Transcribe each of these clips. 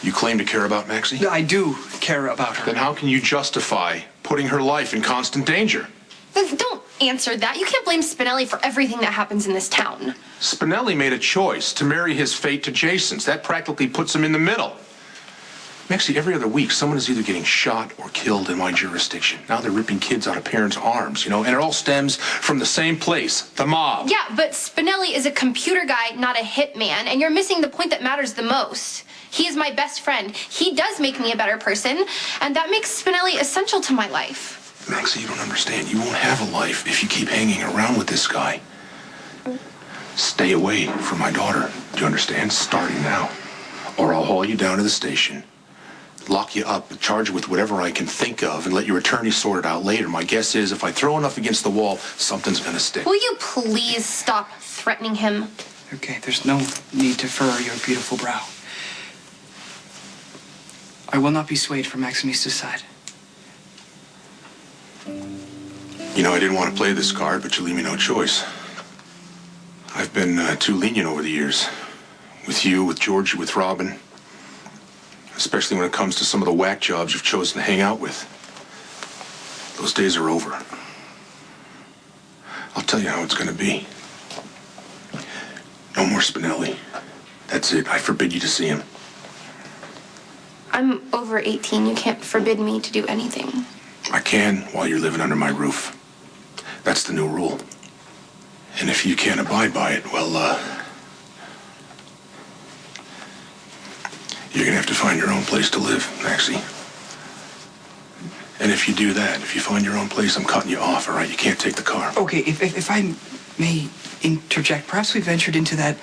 You claim to care about Maxie? I do care about her. Then how can you justify putting her life in constant danger? Don't answer that. You can't blame Spinelli for everything that happens in this town. Spinelli made a choice to marry his fate to Jason's. That practically puts him in the middle. Maxie, every other week, someone is either getting shot or killed in my jurisdiction. Now they're ripping kids out of parents' arms, and it all stems from the same place, the mob. Yeah, but Spinelli is a computer guy, not a hitman, and you're missing the point that matters the most. He is my best friend. He does make me a better person, and that makes Spinelli essential to my life. Maxie, you don't understand. You won't have a life if you keep hanging around with this guy. Stay away from my daughter. Do you understand? Starting now. Or I'll haul you down to the station, lock you up, charge you with whatever I can think of, and let your attorney sort it out later. My guess is if I throw enough against the wall, something's gonna stick. Will you please stop threatening him? Okay, there's no need to furrow your beautiful brow. I will not be swayed from Maximista's side. I didn't want to play this card, but you leave me no choice. I've been too lenient over the years. With you, with Georgie, with Robin. Especially when it comes to some of the whack jobs you've chosen to hang out with. Those days are over. I'll tell you how it's going to be. No more Spinelli. That's it. I forbid you to see him. I'm over 18. You can't forbid me to do anything. I can while you're living under my roof. That's the new rule. And if you can't abide by it, well, you're gonna have to find your own place to live, Maxie. And if you do that, if you find your own place, I'm cutting you off, all right? You can't take the car. Okay, if I may interject, perhaps we ventured into that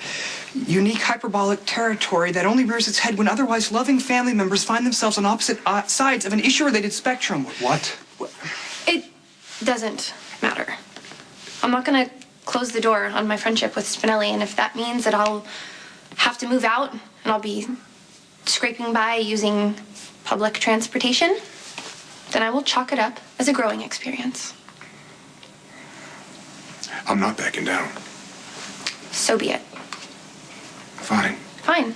unique hyperbolic territory that only rears its head when otherwise loving family members find themselves on opposite sides of an issue-related spectrum. What? It doesn't matter. I'm not gonna close the door on my friendship with Spinelli, and if that means that I'll have to move out and I'll be scraping by using public transportation, then I will chalk it up as a growing experience. I'm not backing down. So be it. Fine. Fine.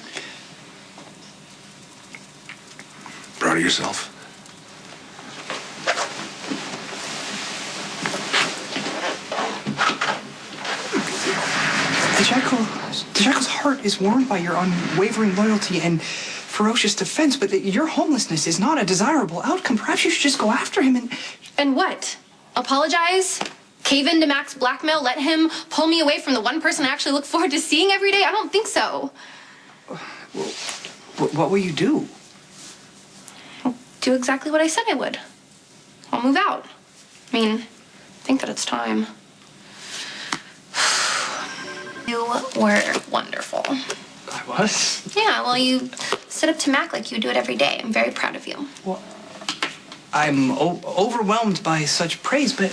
Proud of yourself? The Jackal's heart is warmed by your unwavering loyalty and ferocious defense, but your homelessness is not a desirable outcome. Perhaps you should just go after him and... And what? Apologize? Cave into Mac's blackmail? Let him pull me away from the one person I actually look forward to seeing every day? I don't think so. What will you do? I'll do exactly what I said I would. I'll move out. I mean, I think that it's time. You were wonderful. I was? Yeah, well, you sit up to Mac like you do it every day. I'm very proud of you. Well, I'm overwhelmed by such praise, but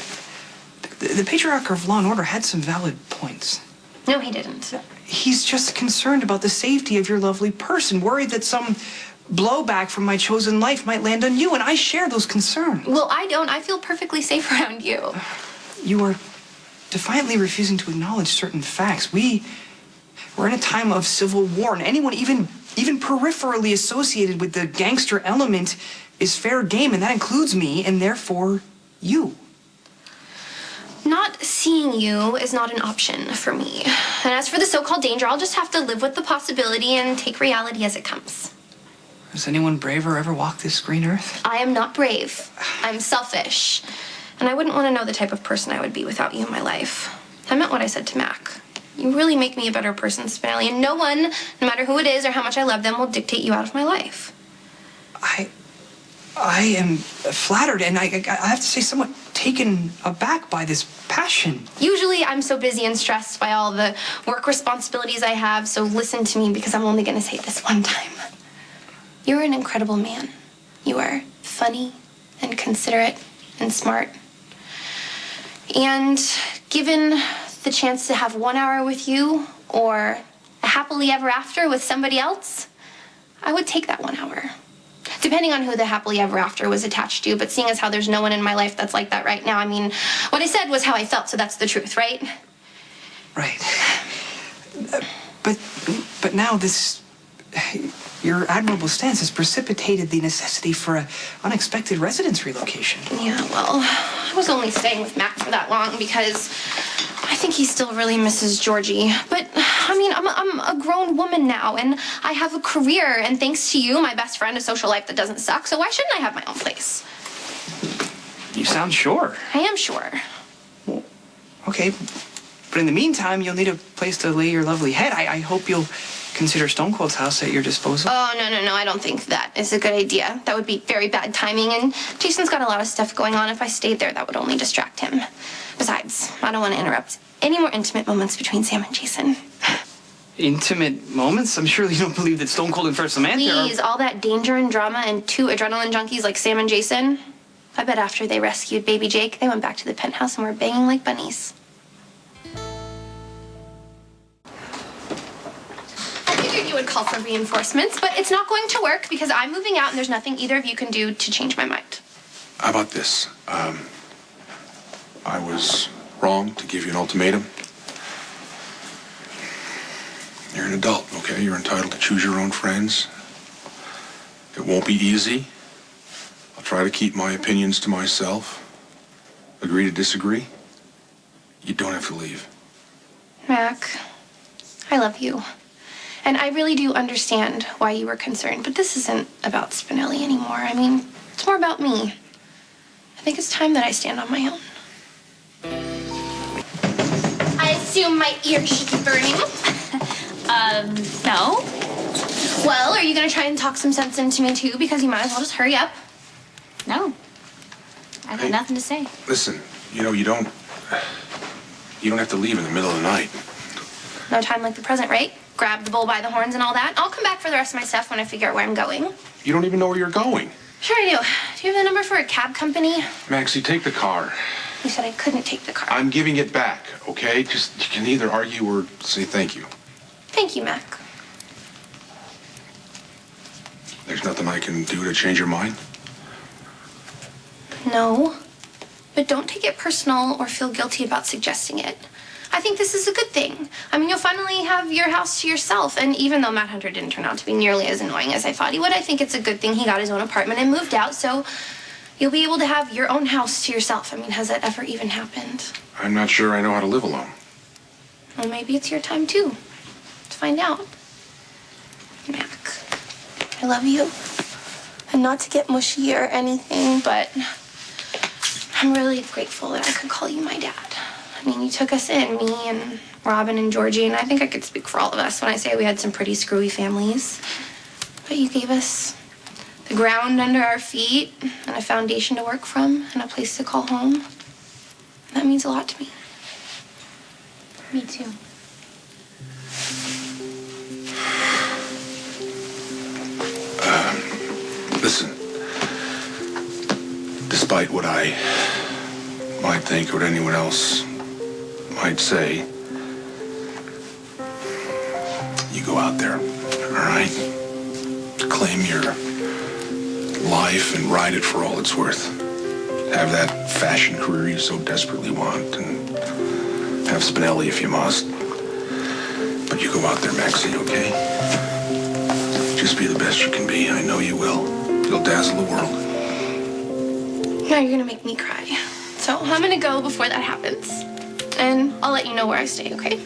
the patriarch of Law and Order had some valid points. No, he didn't. He's just concerned about the safety of your lovely person, worried that some blowback from my chosen life might land on you, and I share those concerns. Well, I don't. I feel perfectly safe around you. You are defiantly refusing to acknowledge certain facts. We're in a time of civil war, and anyone even peripherally associated with the gangster element is fair game, and that includes me, and therefore you. Not seeing you is not an option for me. And as for the so-called danger, I'll just have to live with the possibility and take reality as it comes. Has anyone braver ever walked this green earth? I am not brave. I'm selfish. And I wouldn't want to know the type of person I would be without you in my life. I meant what I said to Mac. You really make me a better person, Spinelli, and no one, no matter who it is or how much I love them, will dictate you out of my life. I am flattered, and I have to say somewhat taken aback by this passion. Usually I'm so busy and stressed by all the work responsibilities I have, so listen to me because I'm only going to say this one time. You're an incredible man. You are funny and considerate and smart. And given the chance to have 1 hour with you or a happily ever after with somebody else, I would take that 1 hour. Depending on who the happily ever after was attached to, but seeing as how there's no one in my life that's like that right now, I mean, what I said was how I felt, so that's the truth, right? Right. But now this... Your admirable stance has precipitated the necessity for an unexpected residence relocation. Yeah, well, I was only staying with Mac for that long because I think he still really misses Georgie. But, I mean, I'm a grown woman now, and I have a career, and thanks to you, my best friend, a social life that doesn't suck, so why shouldn't I have my own place? You sound sure. I am sure. Well, okay, but in the meantime, you'll need a place to lay your lovely head. I hope you'll consider Stone Cold's house at your disposal. Oh, no, I don't think that is a good idea. That would be very bad timing, and Jason's got a lot of stuff going on. If I stayed there, that would only distract him. Besides, I don't want to interrupt any more intimate moments between Sam and Jason. Intimate moments? I'm sure you don't believe that Stone Cold and First Samantha are... Please, all that danger and drama and two adrenaline junkies like Sam and Jason. I bet after they rescued baby Jake, they went back to the penthouse and were banging like bunnies. I figured you would call for reinforcements, but it's not going to work because I'm moving out and there's nothing either of you can do to change my mind. How about this? I was wrong to give you an ultimatum. You're an adult, okay? You're entitled to choose your own friends. It won't be easy. I'll try to keep my opinions to myself. Agree to disagree? You don't have to leave. Mac, I love you. And I really do understand why you were concerned, but this isn't about Spinelli anymore. I mean, it's more about me. I think it's time that I stand on my own. I assume my ears should be burning. No. Well, are you gonna try and talk some sense into me too? Because you might as well just hurry up. No. I got nothing to say. Listen, you don't have to leave in the middle of the night. No time like the present, right? Grab the bull by the horns and all that. I'll come back for the rest of my stuff when I figure out where I'm going. You don't even know where you're going. Sure I do. Do you have the number for a cab company? Maxie, take the car. You said I couldn't take the car. I'm giving it back, okay? Just, you can either argue or say thank you. Thank you, Mac. There's nothing I can do to change your mind? No. But don't take it personal or feel guilty about suggesting it. I think this is a good thing. I mean, you'll finally have your house to yourself. And even though Matt Hunter didn't turn out to be nearly as annoying as I thought he would, I think it's a good thing he got his own apartment and moved out, so you'll be able to have your own house to yourself. I mean, has that ever even happened? I'm not sure I know how to live alone. Well, maybe it's your time, too, to find out. Mac, I love you. And not to get mushy or anything, but I'm really grateful that I could call you my dad. I mean, you took us in, me and Robin and Georgie, and I think I could speak for all of us when I say we had some pretty screwy families. But you gave us the ground under our feet and a foundation to work from and a place to call home. And that means a lot to me. Me too. Listen, despite what I might think or what anyone else might say, you go out there, all right? Claim your life and ride it for all it's worth. Have that fashion career you so desperately want, and have Spinelli if you must. But you go out there, Maxie, okay? Just be the best you can be. I know you will. You'll dazzle the world. Now you're gonna make me cry. So I'm gonna go before that happens. And I'll let you know where I stay, okay?